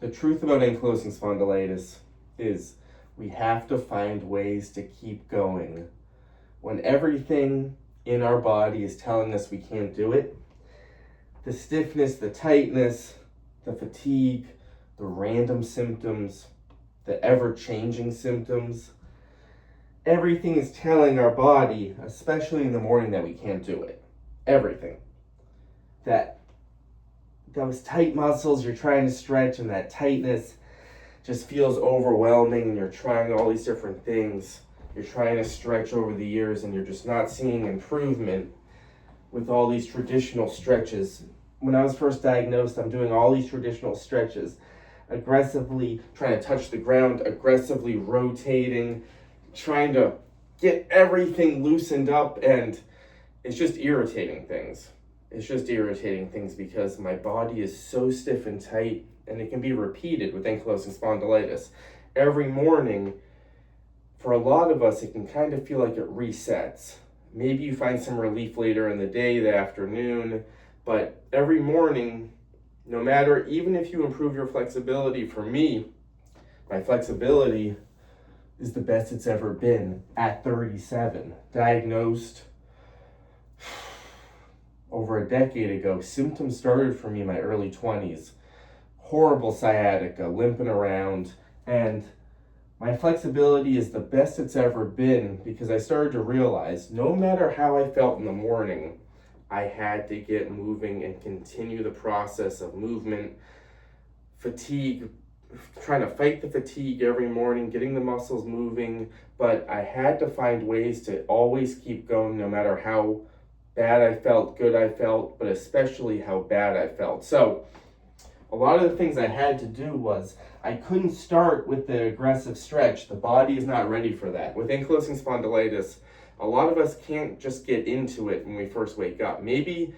The truth about ankylosing spondylitis is we have to find ways to keep going. When everything in our body is telling us we can't do it, the stiffness, the tightness, the fatigue, the random symptoms, the ever-changing symptoms, everything is telling our body, especially in the morning, that we can't do it. Everything. That those tight muscles you're trying to stretch and that tightness just feels overwhelming, and you're trying all these different things. You're trying to stretch over the years and you're just not seeing improvement with all these traditional stretches. When I was first diagnosed, I'm doing all these traditional stretches, aggressively trying to touch the ground, aggressively rotating, trying to get everything loosened up, and it's just irritating things. It's just irritating things because my body is so stiff and tight, and it can be repeated with ankylosing spondylitis. Every morning, for a lot of us, it can kind of feel like it resets. Maybe you find some relief later in the day, the afternoon, but every morning, no matter, even if you improve your flexibility, for me, my flexibility is the best it's ever been at 37. Diagnosed over a decade ago. Symptoms started for me in my early 20s. Horrible sciatica, limping around, and my flexibility is the best it's ever been because I started to realize no matter how I felt in the morning, I had to get moving and continue the process of movement, fatigue, trying to fight the fatigue every morning, getting the muscles moving, but I had to find ways to always keep going no matter how bad I felt, good I felt, but especially how bad I felt. So a lot of the things I had to do was I couldn't start with the aggressive stretch. The body is not ready for that. With ankylosing spondylitis, a lot of us can't just get into it when we first wake up. Maybe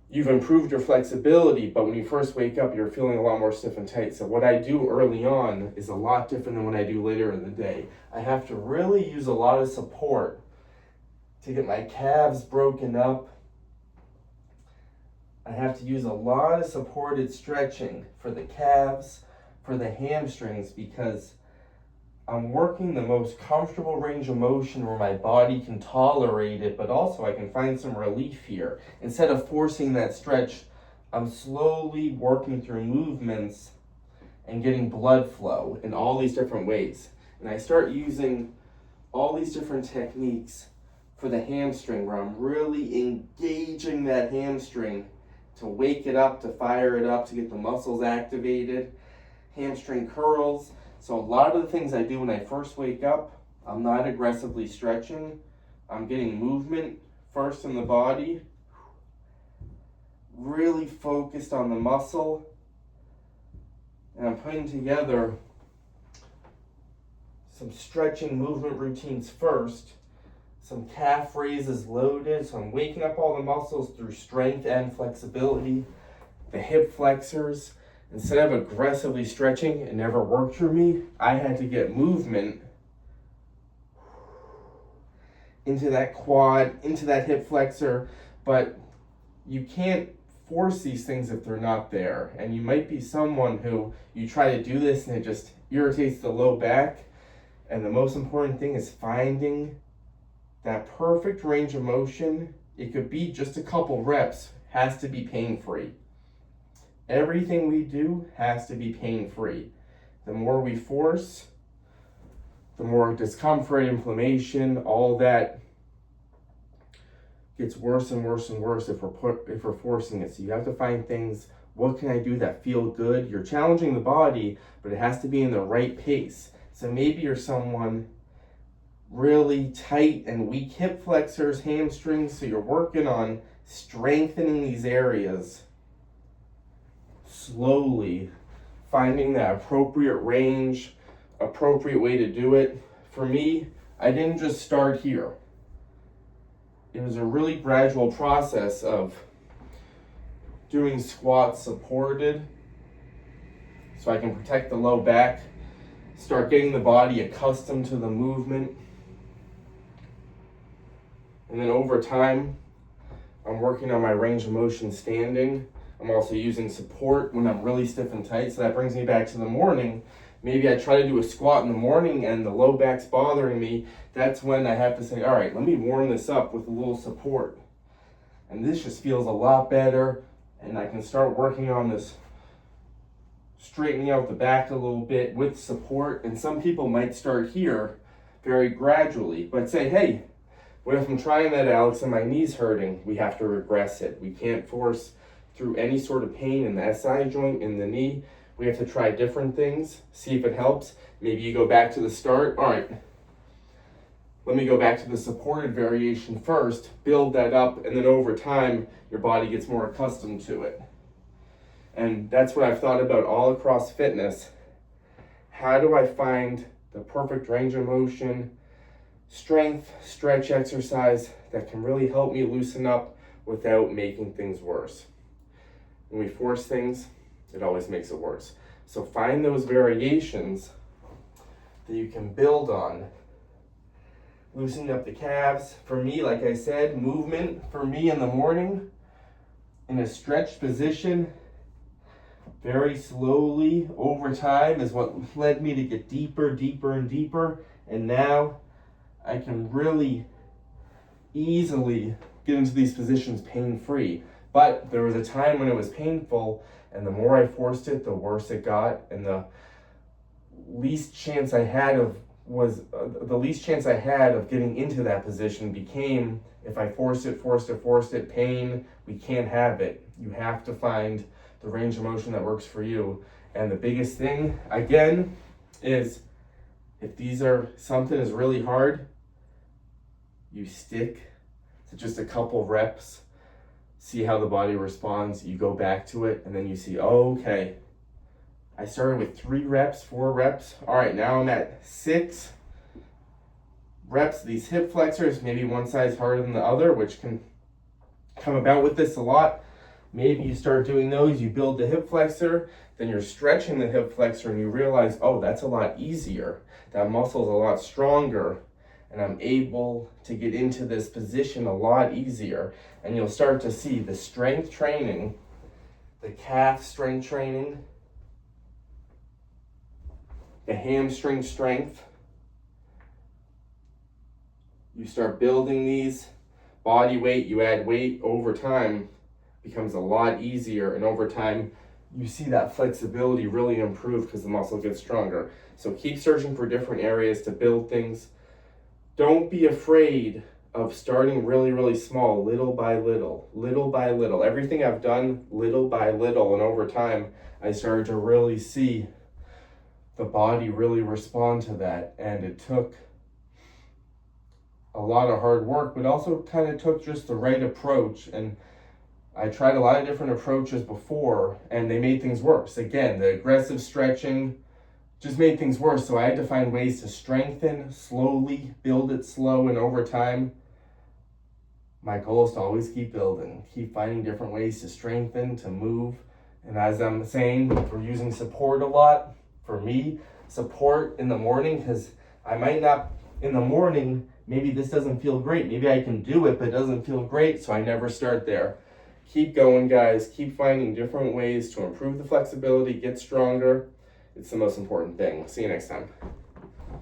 you've improved your flexibility, but when you first wake up, you're feeling a lot more stiff and tight. So what I do early on is a lot different than what I do later in the day. I have to really use a lot of support to get my calves broken up. I have to use a lot of supported stretching for the calves, for the hamstrings, because I'm working the most comfortable range of motion where my body can tolerate it, but also I can find some relief here. Instead of forcing that stretch, I'm slowly working through movements and getting blood flow in all these different ways. And I start using all these different techniques for the hamstring where I'm really engaging that hamstring to wake it up, to fire it up, to get the muscles activated. Hamstring curls. So a lot of the things I do when I first wake up, I'm not aggressively stretching. I'm getting movement first in the body, really focused on the muscle, and I'm putting together some stretching movement routines first, some calf raises loaded, so I'm waking up all the muscles through strength and flexibility. The hip flexors, instead of aggressively stretching, it never worked for me. I had to get movement into that quad, into that hip flexor, but you can't force these things if they're not there. And you might be someone who you try to do this and it just irritates the low back. And the most important thing is finding that perfect range of motion. It could be just a couple reps, has to be pain-free. Everything we do has to be pain-free. The more we force, the more discomfort, inflammation, all that gets worse and worse and worse if we're forcing it. So you have to find things, what can I do that feel good? You're challenging the body, but it has to be in the right pace. So maybe you're someone really tight and weak hip flexors, hamstrings, so you're working on strengthening these areas slowly, finding that appropriate range, appropriate way to do it. For me, I didn't just start here. It was a really gradual process of doing squats supported so I can protect the low back, start getting the body accustomed to the movement. And then over time, I'm working on my range of motion standing. I'm also using support when I'm really stiff and tight. So that brings me back to the morning. Maybe I try to do a squat in the morning and the low back's bothering me. That's when I have to say, all right, let me warm this up with a little support. And this just feels a lot better. And I can start working on this, straightening out the back a little bit with support. And some people might start here very gradually, but say, hey, what if I'm trying that, Alex, and my knee's hurting? We have to regress it. We can't force through any sort of pain in the SI joint, in the knee. We have to try different things, see if it helps. Maybe you go back to the start. All right, let me go back to the supported variation first, build that up, and then over time, your body gets more accustomed to it. And that's what I've thought about all across fitness. How do I find the perfect range of motion, strength, stretch exercise that can really help me loosen up without making things worse? When we force things, it always makes it worse. So find those variations that you can build on. Loosening up the calves. For me, like I said, movement for me in the morning in a stretched position, very slowly over time, is what led me to get deeper, deeper, and deeper. And now I can really easily get into these positions pain-free. But there was a time when it was painful, and the more I forced it, the worse it got, and the least chance I had of getting into that position became, if I forced it, pain. We can't have it. You have to find the range of motion that works for you. And the biggest thing, again, is if something is really hard, you stick to just a couple reps, see how the body responds, you go back to it, and then you see, oh, okay, I started with 3 reps, 4 reps. All right, now I'm at 6 reps. These hip flexors, maybe one side's harder than the other, which can come about with this a lot. Maybe you start doing those, you build the hip flexor, then you're stretching the hip flexor and you realize, oh, that's a lot easier. That muscle's a lot stronger, and I'm able to get into this position a lot easier. And you'll start to see the strength training, the calf strength training, the hamstring strength. You start building these, body weight, you add weight over time, becomes a lot easier, and over time you see that flexibility really improve because the muscle gets stronger. So keep searching for different areas to build things. Don't be afraid of starting really, really small, little by little, little by little. Everything I've done, little by little, and over time I started to really see the body really respond to that. And it took a lot of hard work, but also kind of took just the right approach. And I tried a lot of different approaches before, and they made things worse. Again, the aggressive stretching just made things worse. So I had to find ways to strengthen slowly, build it slow, and over time, my goal is to always keep building, keep finding different ways to strengthen, to move. And as I'm saying, we're using support a lot. For me, support in the morning, because I might not, in the morning, maybe this doesn't feel great. Maybe I can do it, but it doesn't feel great, so I never start there. Keep going, guys. Keep finding different ways to improve the flexibility, get stronger. It's the most important thing. See you next time.